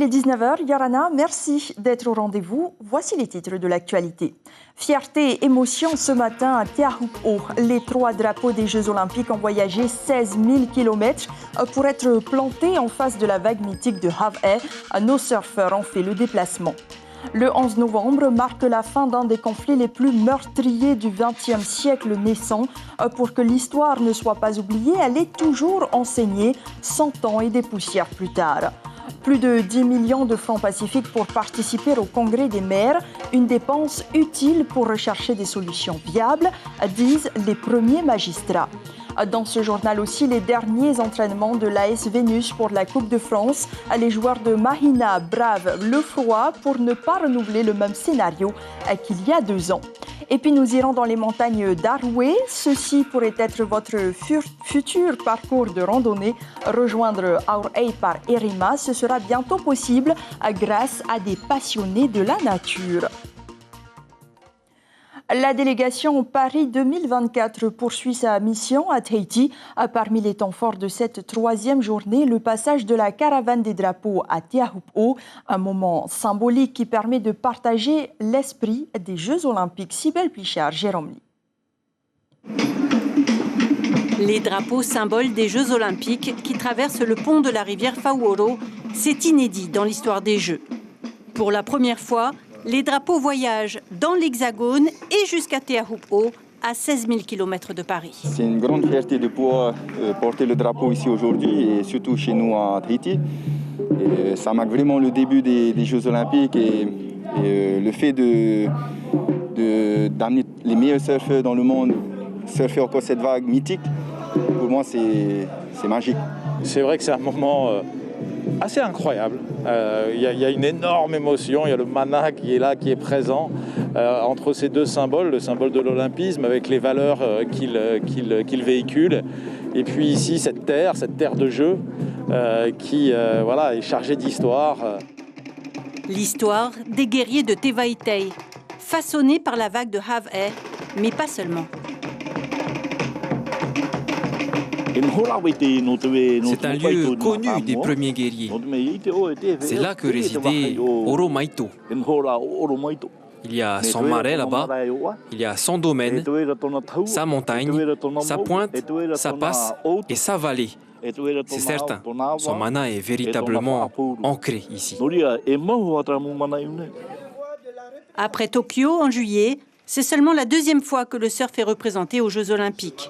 Il est 19h, Yarana, merci d'être au rendez-vous. Voici les titres de l'actualité. Fierté et émotion ce matin à Teahup'o. Les 3 drapeaux des Jeux Olympiques ont voyagé 16 000 km pour être plantés en face de la vague mythique de Hawaii. Nos surfeurs ont fait le déplacement. Le 11 novembre marque la fin d'un des conflits les plus meurtriers du XXe siècle naissant. Pour que l'histoire ne soit pas oubliée, elle est toujours enseignée 100 ans et des poussières plus tard. Plus de 10 millions de francs pacifiques pour participer au Congrès des maires, une dépense utile pour rechercher des solutions viables, disent les premiers magistrats. Dans ce journal aussi, les derniers entraînements de l'AS Vénus pour la Coupe de France. Les joueurs de Mahina bravent le froid pour ne pas renouveler le même scénario qu'il y a 2 ans. Et puis nous irons dans les montagnes d'Aroué. Ceci pourrait être votre futur parcours de randonnée. Rejoindre Aurei par Erima, ce sera bientôt possible grâce à des passionnés de la nature. La délégation Paris 2024 poursuit sa mission à Tahiti. Parmi les temps forts de cette 3e journée, le passage de la caravane des drapeaux à Teahup'o, un moment symbolique qui permet de partager l'esprit des Jeux Olympiques. Cybèle Plichard, Jérôme Lee. Les drapeaux symboles des Jeux Olympiques qui traversent le pont de la rivière Fauoro, c'est inédit dans l'histoire des Jeux. Pour la première fois, les drapeaux voyagent dans l'Hexagone et jusqu'à Teahup'o, à 16 000 km de Paris. C'est une grande fierté de pouvoir porter le drapeau ici aujourd'hui et surtout chez nous à Tahiti. Et ça marque vraiment le début des Jeux Olympiques et le fait d'amener les meilleurs surfeurs dans le monde, surfer encore cette vague mythique, pour moi c'est magique. C'est vrai que c'est un moment assez incroyable. Il y a une énorme émotion, il y a le mana qui est là, qui est présent entre ces 2 symboles, le symbole de l'olympisme avec les valeurs qu'il véhicule, et puis ici cette terre de jeu qui est chargée d'histoire. L'histoire des guerriers de Te Waitei, façonnée par la vague de Hawaii, mais pas seulement. C'est un lieu connu des premiers guerriers. C'est là que résidait Oromaito. Il y a son marais là-bas, il y a son domaine, sa montagne, sa pointe, sa passe et sa vallée. C'est certain, son mana est véritablement ancré ici. Après Tokyo en juillet, c'est seulement la 2e fois que le surf est représenté aux Jeux Olympiques.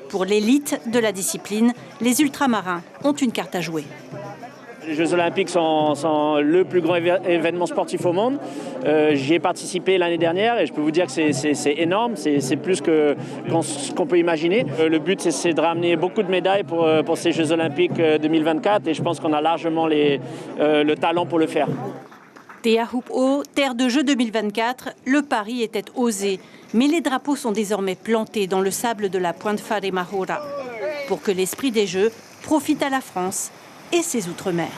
Pour l'élite de la discipline, les ultramarins ont une carte à jouer. Les Jeux Olympiques sont le plus grand événement sportif au monde. J'y ai participé l'année dernière et je peux vous dire que c'est énorme, c'est plus que ce qu'on peut imaginer. Le but, c'est de ramener beaucoup de médailles pour ces Jeux Olympiques 2024 et je pense qu'on a largement le talent pour le faire. Teahup'o, terre de Jeux 2024, le pari était osé. Mais les drapeaux sont désormais plantés dans le sable de la pointe Wharemahora pour que l'esprit des Jeux profite à la France et ses outre-mer.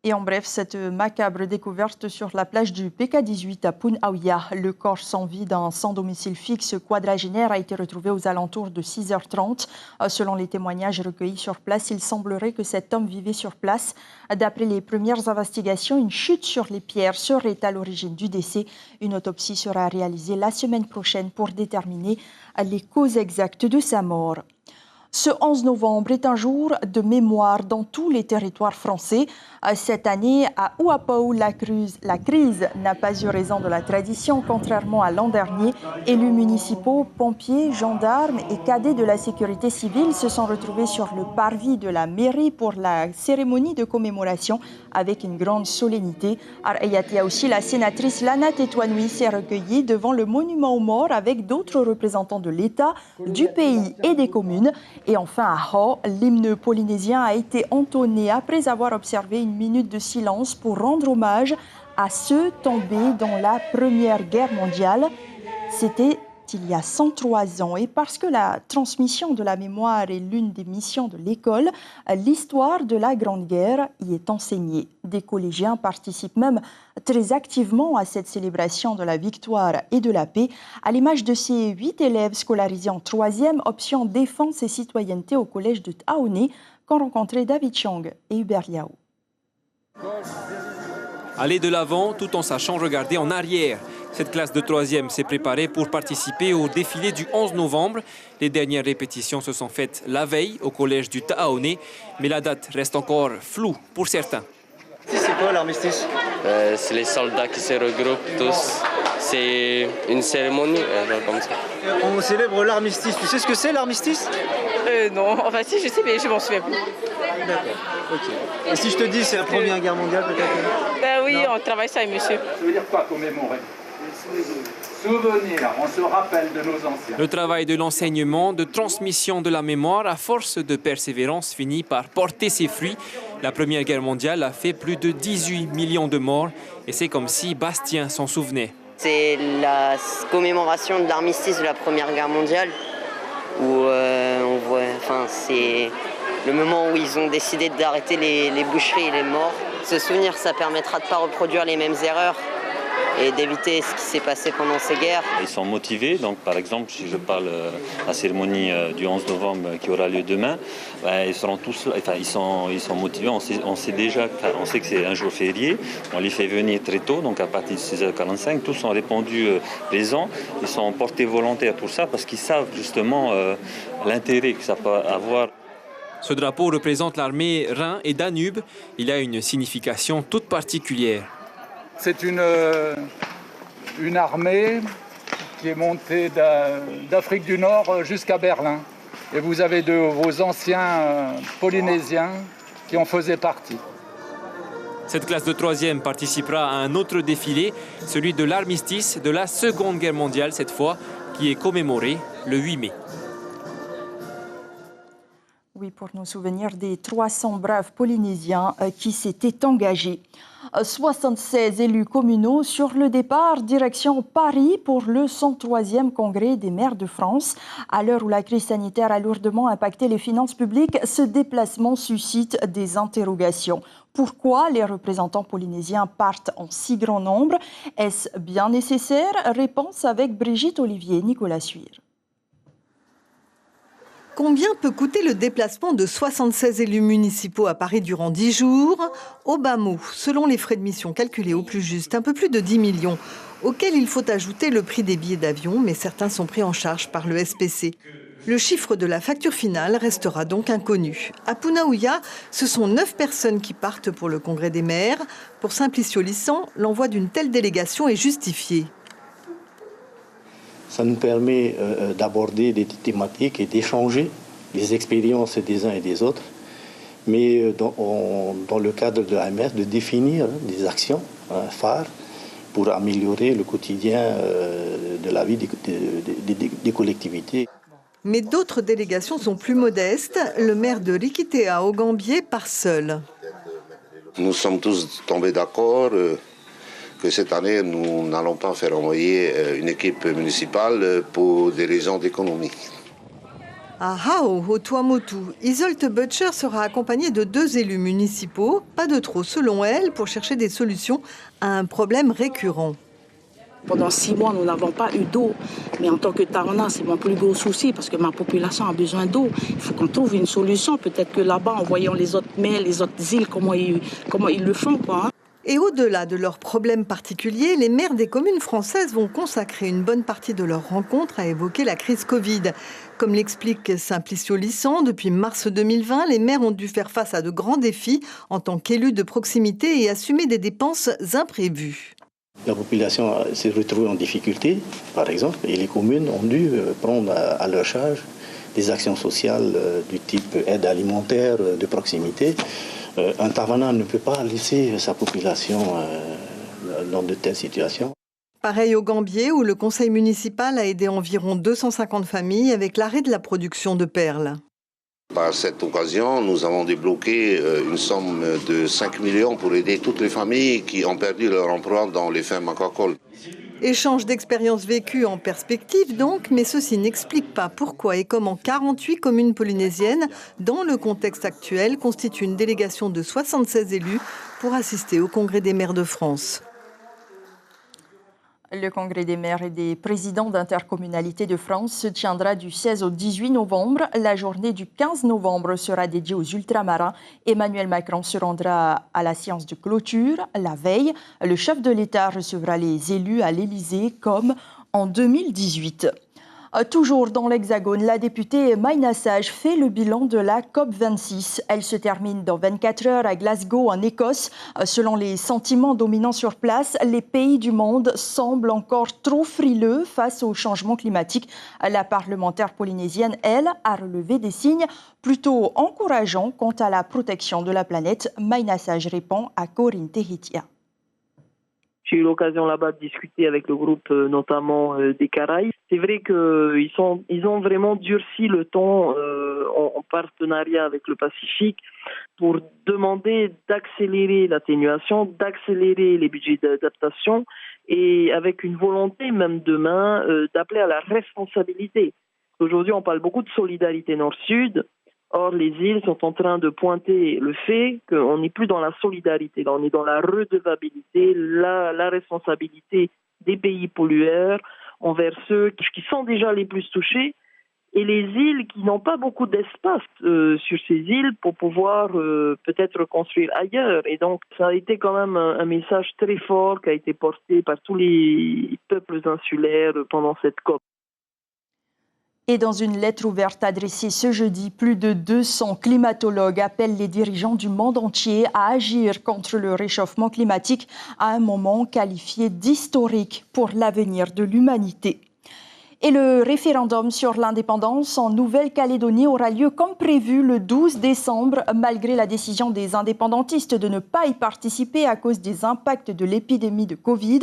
Et en bref, cette macabre découverte sur la plage du PK18 à Punauia. Le corps sans vie d'un sans domicile fixe quadragénaire a été retrouvé aux alentours de 6h30. Selon les témoignages recueillis sur place, il semblerait que cet homme vivait sur place. D'après les premières investigations, une chute sur les pierres serait à l'origine du décès. Une autopsie sera réalisée la semaine prochaine pour déterminer les causes exactes de sa mort. Ce 11 novembre est un jour de mémoire dans tous les territoires français. Cette année, à Uapau, la crise n'a pas eu raison de la tradition, contrairement à l'an dernier. Élus municipaux, pompiers, gendarmes et cadets de la sécurité civile se sont retrouvés sur le parvis de la mairie pour la cérémonie de commémoration avec une grande solennité. Ar'ayatia aussi, la sénatrice Lana Tetouanoui s'est recueillie devant le monument aux morts avec d'autres représentants de l'État, du pays et des communes. Et enfin, à Ho, l'hymne polynésien a été entonné après avoir observé une minute de silence pour rendre hommage à ceux tombés dans la Première Guerre mondiale. C'était il y a 103 ans. Et parce que la transmission de la mémoire est l'une des missions de l'école, l'histoire de la Grande Guerre y est enseignée. Des collégiens participent même très activement à cette célébration de la victoire et de la paix, à l'image de ces 8 élèves scolarisés en 3e option défense et citoyenneté au collège de Taoné, qu'ont rencontré David Chong et Hubert Liao. Aller de l'avant tout en sachant regarder en arrière. Cette classe de 3e s'est préparée pour participer au défilé du 11 novembre. Les dernières répétitions se sont faites la veille au collège du Ta'aoné, mais la date reste encore floue pour certains. C'est quoi l'armistice? C'est les soldats qui se regroupent tous. C'est une cérémonie, comme ça. On célèbre l'armistice. Tu sais ce que c'est l'armistice? Non, enfin si, je sais, mais je m'en souviens plus. D'accord, ok. Et si je te dis c'est la Première Guerre mondiale, peut-être? Ben oui, non. on travaille ça avec monsieur. Ça veut dire quoi, commémorer? Souvenir, on se rappelle de nos anciens. Le travail de l'enseignement, de transmission de la mémoire, à force de persévérance, finit par porter ses fruits. La Première Guerre mondiale a fait plus de 18 millions de morts et c'est comme si Bastien s'en souvenait. C'est la commémoration de l'armistice de la Première Guerre mondiale où on voit, c'est le moment où ils ont décidé d'arrêter les boucheries et les morts. Ce souvenir, ça permettra de ne pas reproduire les mêmes erreurs et d'éviter ce qui s'est passé pendant ces guerres. Ils sont motivés, donc par exemple, si je parle de la cérémonie du 11 novembre qui aura lieu demain, ils seront tous, ils sont motivés, on sait que c'est un jour férié, on les fait venir très tôt, donc à partir de 6h45, tous sont répondus présents, ils sont portés volontaires pour ça parce qu'ils savent justement l'intérêt que ça peut avoir. Ce drapeau représente l'armée Rhin et Danube. Il a une signification toute particulière. C'est une armée qui est montée d'Afrique du Nord jusqu'à Berlin. Et vous avez vos anciens Polynésiens qui en faisaient partie. Cette classe de 3e participera à un autre défilé, celui de l'armistice de la Seconde Guerre mondiale cette fois, qui est commémoré le 8 mai. Oui, pour nous souvenir des 300 braves Polynésiens qui s'étaient engagés. 76 élus communaux sur le départ direction Paris pour le 103e congrès des maires de France. À l'heure où la crise sanitaire a lourdement impacté les finances publiques, ce déplacement suscite des interrogations. Pourquoi les représentants polynésiens partent en si grand nombre? Est-ce bien nécessaire? Réponse avec Brigitte Olivier et Nicolas Suire. Combien peut coûter le déplacement de 76 élus municipaux à Paris durant 10 jours? Au bas mot, selon les frais de mission calculés au plus juste, un peu plus de 10 millions, auxquels il faut ajouter le prix des billets d'avion, mais certains sont pris en charge par le SPC. Le chiffre de la facture finale restera donc inconnu. À Punaouia, ce sont 9 personnes qui partent pour le congrès des maires. Pour Simplicio Lissan, l'envoi d'une telle délégation est justifié. Ça nous permet d'aborder des thématiques et d'échanger les expériences des uns et des autres, mais dans le cadre de l'AMS, de définir des actions phares pour améliorer le quotidien de la vie des collectivités. Mais d'autres délégations sont plus modestes. Le maire de Rikitea au Gambier part seul. Nous sommes tous tombés d'accord que cette année, nous n'allons pas faire envoyer une équipe municipale pour des raisons d'économie. À Hao, au Tuamotu, Isolte Butcher sera accompagnée de 2 élus municipaux, pas de trop selon elle, pour chercher des solutions à un problème récurrent. Pendant 6 mois, nous n'avons pas eu d'eau. Mais en tant que Tarana, c'est mon plus gros souci parce que ma population a besoin d'eau. Il faut qu'on trouve une solution. Peut-être que là-bas, en voyant les autres mers, les autres îles, comment ils le font, quoi. Et au-delà de leurs problèmes particuliers, les maires des communes françaises vont consacrer une bonne partie de leur rencontre à évoquer la crise Covid. Comme l'explique Simplicio Lissan, depuis mars 2020, les maires ont dû faire face à de grands défis en tant qu'élus de proximité et assumer des dépenses imprévues. La population s'est retrouvée en difficulté, par exemple, et les communes ont dû prendre à leur charge des actions sociales du type aide alimentaire de proximité. Un Tavanant ne peut pas laisser sa population dans de telles situations. Pareil au Gambier, où le conseil municipal a aidé environ 250 familles avec l'arrêt de la production de perles. Par cette occasion, nous avons débloqué une somme de 5 millions pour aider toutes les familles qui ont perdu leur emploi dans les fermes aquacoles. Échange d'expériences vécues en perspective donc, mais ceci n'explique pas pourquoi et comment 48 communes polynésiennes, dans le contexte actuel, constituent une délégation de 76 élus pour assister au Congrès des maires de France. Le congrès des maires et des présidents d'intercommunalités de France se tiendra du 16 au 18 novembre. La journée du 15 novembre sera dédiée aux ultramarins. Emmanuel Macron se rendra à la séance de clôture. La veille, le chef de l'État recevra les élus à l'Élysée comme en 2018. Toujours dans l'Hexagone, la députée Maïna Sage fait le bilan de la COP26. Elle se termine dans 24 heures à Glasgow, en Écosse. Selon les sentiments dominants sur place, les pays du monde semblent encore trop frileux face au changement climatique. La parlementaire polynésienne, elle, a relevé des signes plutôt encourageants quant à la protection de la planète. Maïna Sage répond à Corinne Tehitia. J'ai eu l'occasion là-bas de discuter avec le groupe notamment des Caraïbes. C'est vrai qu'ils ont vraiment durci le ton en partenariat avec le Pacifique pour demander d'accélérer l'atténuation, d'accélérer les budgets d'adaptation et avec une volonté même demain d'appeler à la responsabilité. Aujourd'hui, on parle beaucoup de solidarité nord-sud. Or, les îles sont en train de pointer le fait qu'on n'est plus dans la solidarité, là, on est dans la redevabilité, la responsabilité des pays pollueurs envers ceux qui sont déjà les plus touchés et les îles qui n'ont pas beaucoup d'espace sur ces îles pour pouvoir peut-être reconstruire ailleurs. Et donc, ça a été quand même un message très fort qui a été porté par tous les peuples insulaires pendant cette COP. Et dans une lettre ouverte adressée ce jeudi, plus de 200 climatologues appellent les dirigeants du monde entier à agir contre le réchauffement climatique à un moment qualifié d'historique pour l'avenir de l'humanité. Et le référendum sur l'indépendance en Nouvelle-Calédonie aura lieu comme prévu le 12 décembre, malgré la décision des indépendantistes de ne pas y participer à cause des impacts de l'épidémie de Covid.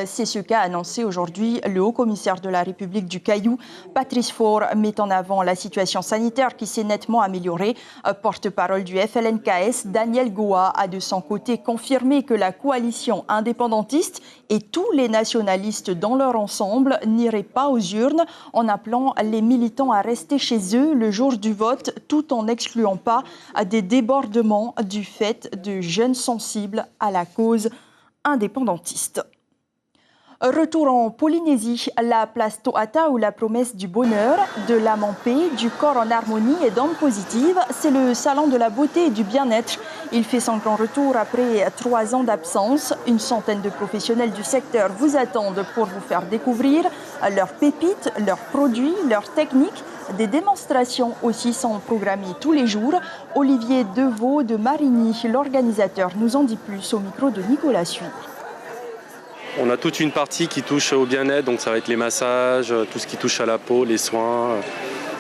C'est ce qu'a annoncé aujourd'hui le haut-commissaire de la République du Caillou. Patrice Faure met en avant la situation sanitaire qui s'est nettement améliorée. Porte-parole du FLNKS, Daniel Goa a de son côté confirmé que la coalition indépendantiste et tous les nationalistes dans leur ensemble n'iraient pas aux urnes, en appelant les militants à rester chez eux le jour du vote, tout en n'excluant pas des débordements du fait de jeunes sensibles à la cause indépendantiste. Retour en Polynésie, la place Toata ou la promesse du bonheur, de l'âme en paix, du corps en harmonie et d'ondes positives, c'est le salon de la beauté et du bien-être. Il fait son grand retour après 3 ans d'absence. Une centaine de professionnels du secteur vous attendent pour vous faire découvrir leurs pépites, leurs produits, leurs techniques. Des démonstrations aussi sont programmées tous les jours. Olivier Deveau de Marigny, l'organisateur, nous en dit plus au micro de Nicolas Suy. On a toute une partie qui touche au bien-être, donc ça va être les massages, tout ce qui touche à la peau, les soins,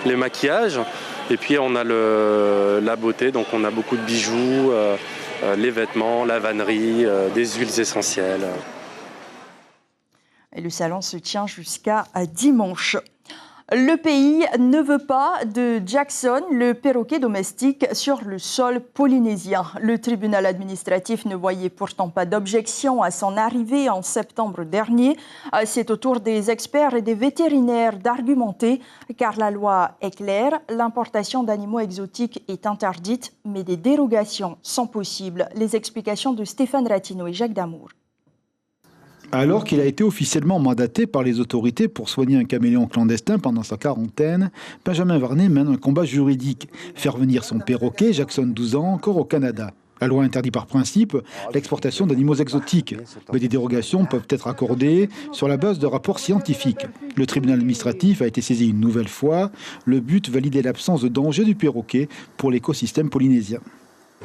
les maquillages. Et puis on a la beauté, donc on a beaucoup de bijoux, les vêtements, la vannerie, des huiles essentielles. Et le salon se tient jusqu'à dimanche. Le pays ne veut pas de Jackson, le perroquet domestique, sur le sol polynésien. Le tribunal administratif ne voyait pourtant pas d'objection à son arrivée en septembre dernier. C'est au tour des experts et des vétérinaires d'argumenter, car la loi est claire, l'importation d'animaux exotiques est interdite, mais des dérogations sont possibles. Les explications de Stéphane Ratino et Jacques Damour. Alors qu'il a été officiellement mandaté par les autorités pour soigner un caméléon clandestin pendant sa quarantaine, Benjamin Varnet mène un combat juridique. Faire venir son perroquet, Jackson 12 ans, encore au Canada. La loi interdit par principe l'exportation d'animaux exotiques, mais des dérogations peuvent être accordées sur la base de rapports scientifiques. Le tribunal administratif a été saisi une nouvelle fois. Le but, valider l'absence de danger du perroquet pour l'écosystème polynésien.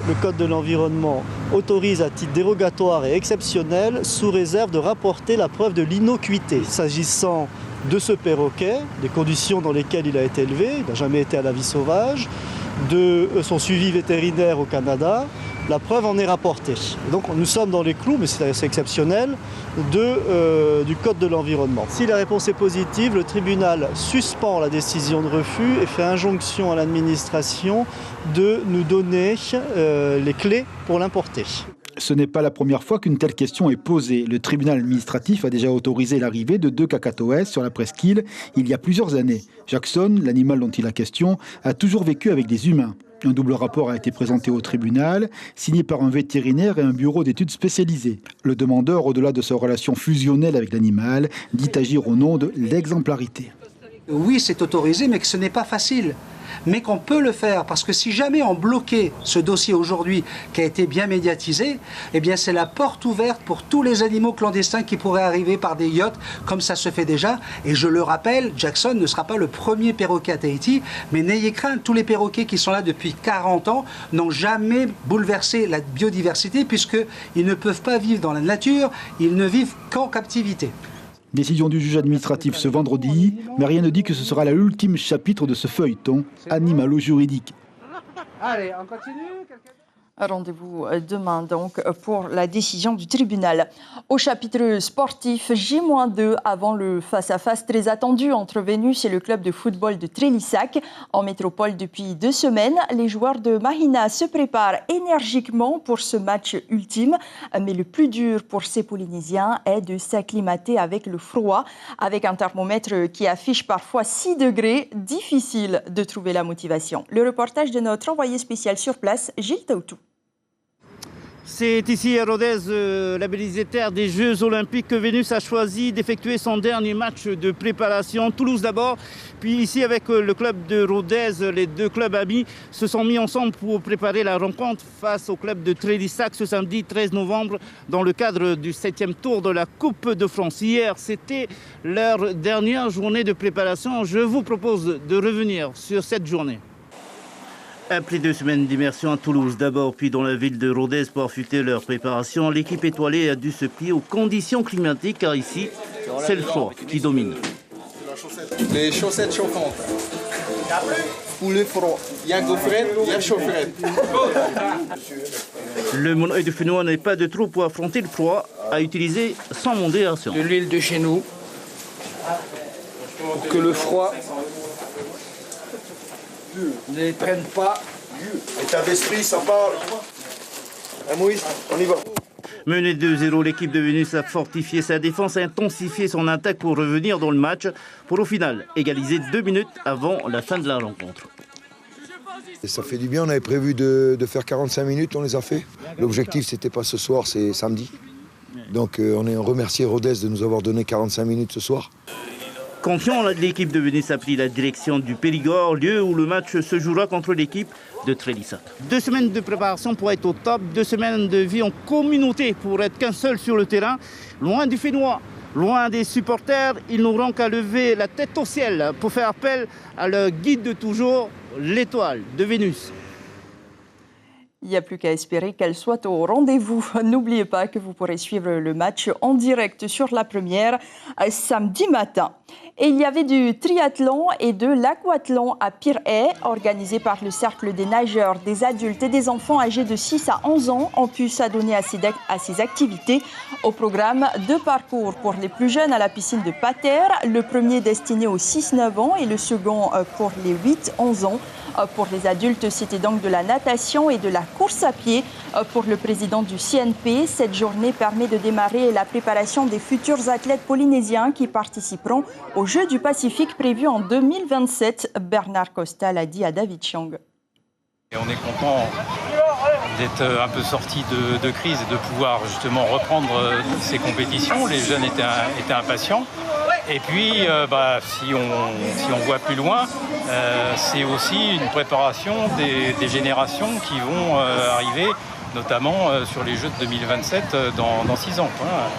Le Code de l'environnement autorise à titre dérogatoire et exceptionnel, sous réserve de rapporter la preuve de l'innocuité. S'agissant de ce perroquet, des conditions dans lesquelles il a été élevé, il n'a jamais été à la vie sauvage, de son suivi vétérinaire au Canada, la preuve en est rapportée. Et donc nous sommes dans les clous, mais c'est assez exceptionnel, du Code de l'environnement. Si la réponse est positive, le tribunal suspend la décision de refus et fait injonction à l'administration de nous donner les clés pour l'importer. Ce n'est pas la première fois qu'une telle question est posée. Le tribunal administratif a déjà autorisé l'arrivée de 2 cacatoès sur la presqu'île il y a plusieurs années. Jackson, l'animal dont il a question, a toujours vécu avec des humains. Un double rapport a été présenté au tribunal, signé par un vétérinaire et un bureau d'études spécialisé. Le demandeur, au-delà de sa relation fusionnelle avec l'animal, dit agir au nom de l'exemplarité. Oui, c'est autorisé, mais que ce n'est pas facile. Mais qu'on peut le faire, parce que si jamais on bloquait ce dossier aujourd'hui, qui a été bien médiatisé, eh bien c'est la porte ouverte pour tous les animaux clandestins qui pourraient arriver par des yachts, comme ça se fait déjà. Et je le rappelle, Jackson ne sera pas le premier perroquet à Tahiti, mais n'ayez crainte, tous les perroquets qui sont là depuis 40 ans n'ont jamais bouleversé la biodiversité, puisqu'ils ne peuvent pas vivre dans la nature, ils ne vivent qu'en captivité. Décision du juge administratif ce vendredi, mais rien ne dit que ce sera l'ultime chapitre de ce feuilleton animalo-juridique. Allez, on continue. Rendez-vous demain donc pour la décision du tribunal. Au chapitre sportif, J-2 avant le face-à-face très attendu entre Vénus et le club de football de Trélissac. En métropole depuis 2 semaines, les joueurs de Mahina se préparent énergiquement pour ce match ultime. Mais le plus dur pour ces Polynésiens est de s'acclimater avec le froid. Avec un thermomètre qui affiche parfois 6 degrés, difficile de trouver la motivation. Le reportage de notre envoyé spécial sur place, Gilles Taoutou. C'est ici à Rodez, labellisé terre des Jeux Olympiques, que Vénus a choisi d'effectuer son dernier match de préparation. Toulouse d'abord, puis ici avec le club de Rodez, les 2 clubs amis se sont mis ensemble pour préparer la rencontre face au club de Trélissac ce samedi 13 novembre dans le cadre du 7e tour de la Coupe de France. Hier, c'était leur dernière journée de préparation. Je vous propose de revenir sur cette journée. Après 2 semaines d'immersion à Toulouse d'abord, puis dans la ville de Rodez pour affûter leur préparation, l'équipe étoilée a dû se plier aux conditions climatiques car ici, c'est le froid qui domine. Les chaussettes chauffantes. Ou le froid. Il y a gaufrette, il y a chaufferette. Le monoeil de fenouil n'est pas de trop pour affronter le froid, à utiliser sans modération. De l'huile de chez nous, pour que le froid ne les prenne pas. État d'esprit, ça parle. Moïse, on y va. Menée 2-0, l'équipe de Vénus a fortifié sa défense, a intensifié son attaque pour revenir dans le match, pour au final égaliser 2 minutes avant la fin de la rencontre. Et ça fait du bien, on avait prévu de faire 45 minutes, on les a fait. L'objectif, c'était pas ce soir, c'est samedi. Donc on remercie Rodez de nous avoir donné 45 minutes ce soir. Confiant, l'équipe de Vénus a pris la direction du Périgord, lieu où le match se jouera contre l'équipe de Trélissac. 2 semaines de préparation pour être au top, 2 semaines de vie en communauté pour être qu'un seul sur le terrain. Loin du Fénois, loin des supporters, ils n'auront qu'à lever la tête au ciel pour faire appel à leur guide de toujours, l'étoile de Vénus. Il n'y a plus qu'à espérer qu'elle soit au rendez-vous. N'oubliez pas que vous pourrez suivre le match en direct sur la première samedi matin. Et il y avait du triathlon et de l'aquathlon à Pirée, organisé par le Cercle des nageurs, des adultes et des enfants âgés de 6 à 11 ans ont pu s'adonner à ces activités. Au programme, 2 parcours pour les plus jeunes à la piscine de Pater, le premier destiné aux 6-9 ans et le second pour les 8-11 ans. Pour les adultes, c'était donc de la natation et de la course à pied. Pour le président du CNP, cette journée permet de démarrer la préparation des futurs athlètes polynésiens qui participeront aux Jeux du Pacifique prévus en 2027. Bernard Costa l'a dit à David Chiang. Et on est content d'être un peu sorti de crise et de pouvoir justement reprendre ces compétitions. Les jeunes étaient impatients. Et puis, si on voit plus loin, c'est aussi une préparation des générations qui vont arriver, notamment sur les Jeux de 2027 dans 6 ans. Voilà.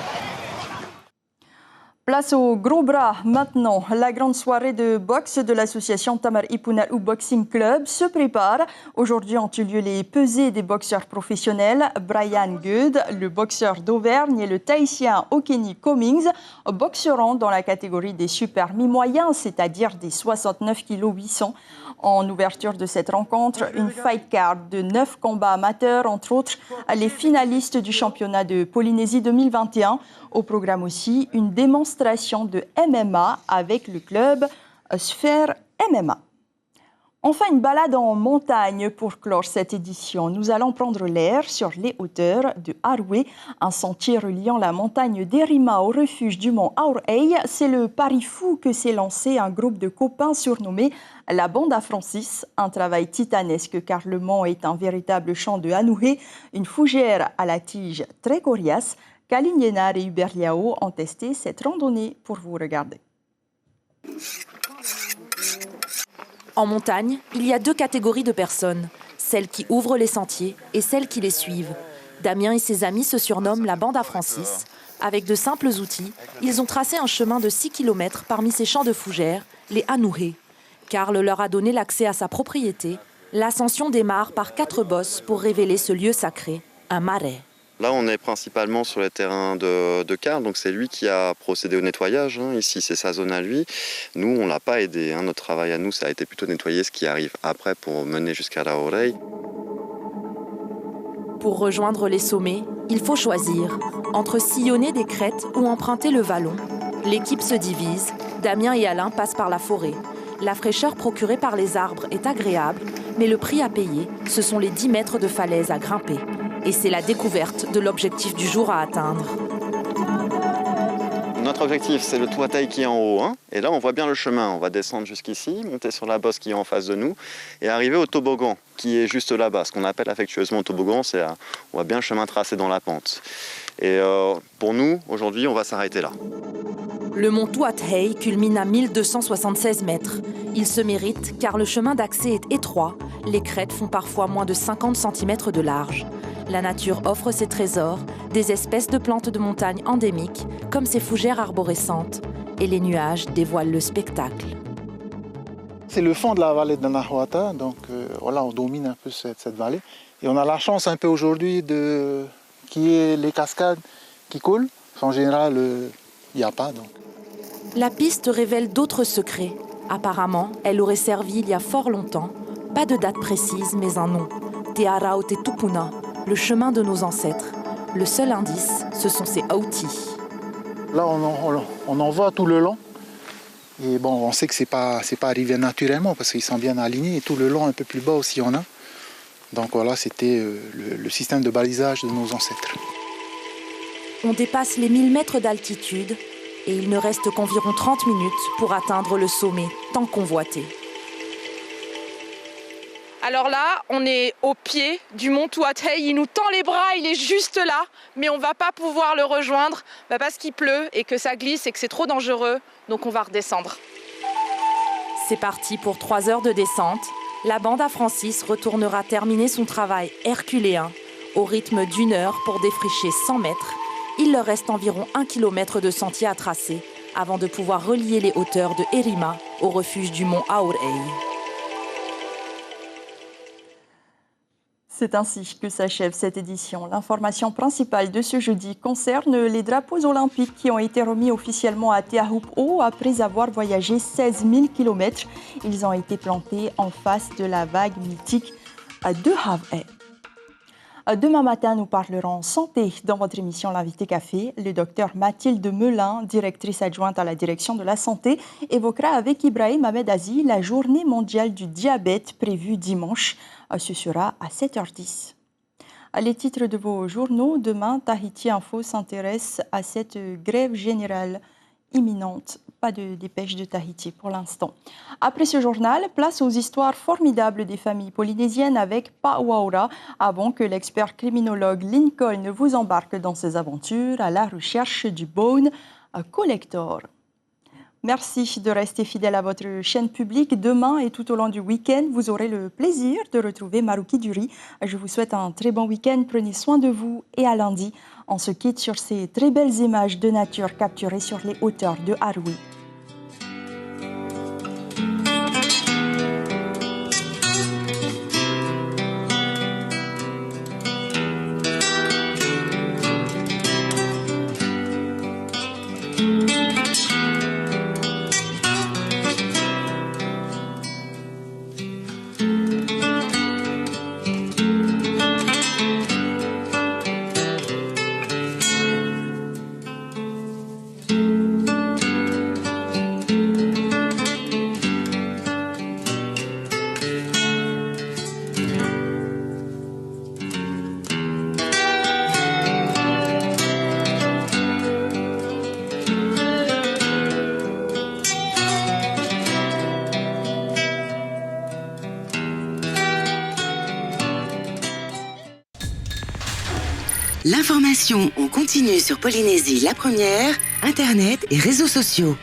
Place au gros bras maintenant. La grande soirée de boxe de l'association Tamar Ipunalu Boxing Club se prépare. Aujourd'hui ont eu lieu les pesées des boxeurs professionnels. Brian Good, le boxeur d'Auvergne, et le Tahitien Okeni Cummings boxeront dans la catégorie des super mi-moyens, c'est-à-dire des 69 kg 800. En ouverture de cette rencontre, une fight card de 9 combats amateurs, entre autres les finalistes du championnat de Polynésie 2021. Au programme aussi, une démonstration de MMA avec le club Sphère MMA. Enfin, une balade en montagne pour clore cette édition. Nous allons prendre l'air sur les hauteurs de Aroué, un sentier reliant la montagne d'Erima au refuge du mont Aurey. C'est le pari fou que s'est lancé un groupe de copains surnommé la Bande à Francis. Un travail titanesque car le mont est un véritable champ de hanoué, une fougère à la tige très coriace. Kaline Yenard et Hubert Liao ont testé cette randonnée pour vous regarder. En montagne, il y a deux catégories de personnes, celles qui ouvrent les sentiers et celles qui les suivent. Damien et ses amis se surnomment la Bande à Francis. Avec de simples outils, ils ont tracé un chemin de 6 km parmi ces champs de fougères, les hanouhés. Karl leur a donné l'accès à sa propriété. L'ascension démarre par 4 bosses pour révéler ce lieu sacré, un marais. Là, on est principalement sur le terrain de Karl, donc c'est lui qui a procédé au nettoyage. Ici, c'est sa zone à lui. Nous, on ne l'a pas aidé. Notre travail à nous, ça a été plutôt nettoyer ce qui arrive après pour mener jusqu'à la oreille. Pour rejoindre les sommets, il faut choisir entre sillonner des crêtes ou emprunter le vallon. L'équipe se divise. Damien et Alain passent par la forêt. La fraîcheur procurée par les arbres est agréable, mais le prix à payer, ce sont les 10 mètres de falaise à grimper. Et c'est la découverte de l'objectif du jour à atteindre. Notre objectif, c'est le Tuatei qui est en haut. Et là, on voit bien le chemin. On va descendre jusqu'ici, monter sur la bosse qui est en face de nous et arriver au toboggan qui est juste là-bas. Ce qu'on appelle affectueusement toboggan, c'est on voit bien le chemin tracé dans la pente. Et pour nous, aujourd'hui, on va s'arrêter là. Le mont Tuatei culmine à 1276 mètres. Il se mérite car le chemin d'accès est étroit. Les crêtes font parfois moins de 50 cm de large. La nature offre ses trésors, des espèces de plantes de montagne endémiques, comme ces fougères arborescentes. Et les nuages dévoilent le spectacle. C'est le fond de la vallée de Nahuatl, donc voilà, on domine un peu cette vallée. Et on a la chance un peu aujourd'hui qu'il y ait les cascades qui coulent. En général, il n'y a pas. Donc. La piste révèle d'autres secrets. Apparemment, elle aurait servi il y a fort longtemps. Pas de date précise, mais un nom. Te Arao Te Tupuna, le chemin de nos ancêtres. Le seul indice, ce sont ces outils. Là, on en voit tout le long. Et bon, on sait que c'est pas arrivé naturellement parce qu'ils sont bien alignés. Et tout le long, un peu plus bas aussi, on a. Donc voilà, c'était le système de balisage de nos ancêtres. On dépasse les 1000 mètres d'altitude et il ne reste qu'environ 30 minutes pour atteindre le sommet tant convoité. Alors là, on est au pied du mont Tuatei. Il nous tend les bras, il est juste là, mais on ne va pas pouvoir le rejoindre parce qu'il pleut et que ça glisse et que c'est trop dangereux. Donc on va redescendre. C'est parti pour 3 heures de descente. La Bande à Francis retournera terminer son travail herculéen au rythme d'1 heure pour défricher 100 mètres. Il leur reste environ 1 km de sentier à tracer avant de pouvoir relier les hauteurs de Erima au refuge du mont Aurey. C'est ainsi que s'achève cette édition. L'information principale de ce jeudi concerne les drapeaux olympiques qui ont été remis officiellement à Te Ahupu'o après avoir voyagé 16 000 km. Ils ont été plantés en face de la vague mythique de Hawaï. Demain matin, nous parlerons santé dans votre émission L'invité café. Le docteur Mathilde Melin, directrice adjointe à la direction de la santé, évoquera avec Ibrahim Ahmed Aziz la journée mondiale du diabète prévue dimanche. Ce sera à 7h10. Les titres de vos journaux. Demain, Tahiti Info s'intéresse à cette grève générale imminente. Pas de dépêche de Tahiti pour l'instant. Après ce journal, place aux histoires formidables des familles polynésiennes avec Pa'awaura, avant que l'expert criminologue Lincoln vous embarque dans ses aventures à la recherche du Bone Collector. Merci de rester fidèle à votre chaîne publique. Demain et tout au long du week-end, vous aurez le plaisir de retrouver Marouki Duri. Je vous souhaite un très bon week-end. Prenez soin de vous et à lundi. On se quitte sur ces très belles images de nature capturées sur les hauteurs de Aroué. L'information en continu sur Polynésie la première, Internet et réseaux sociaux.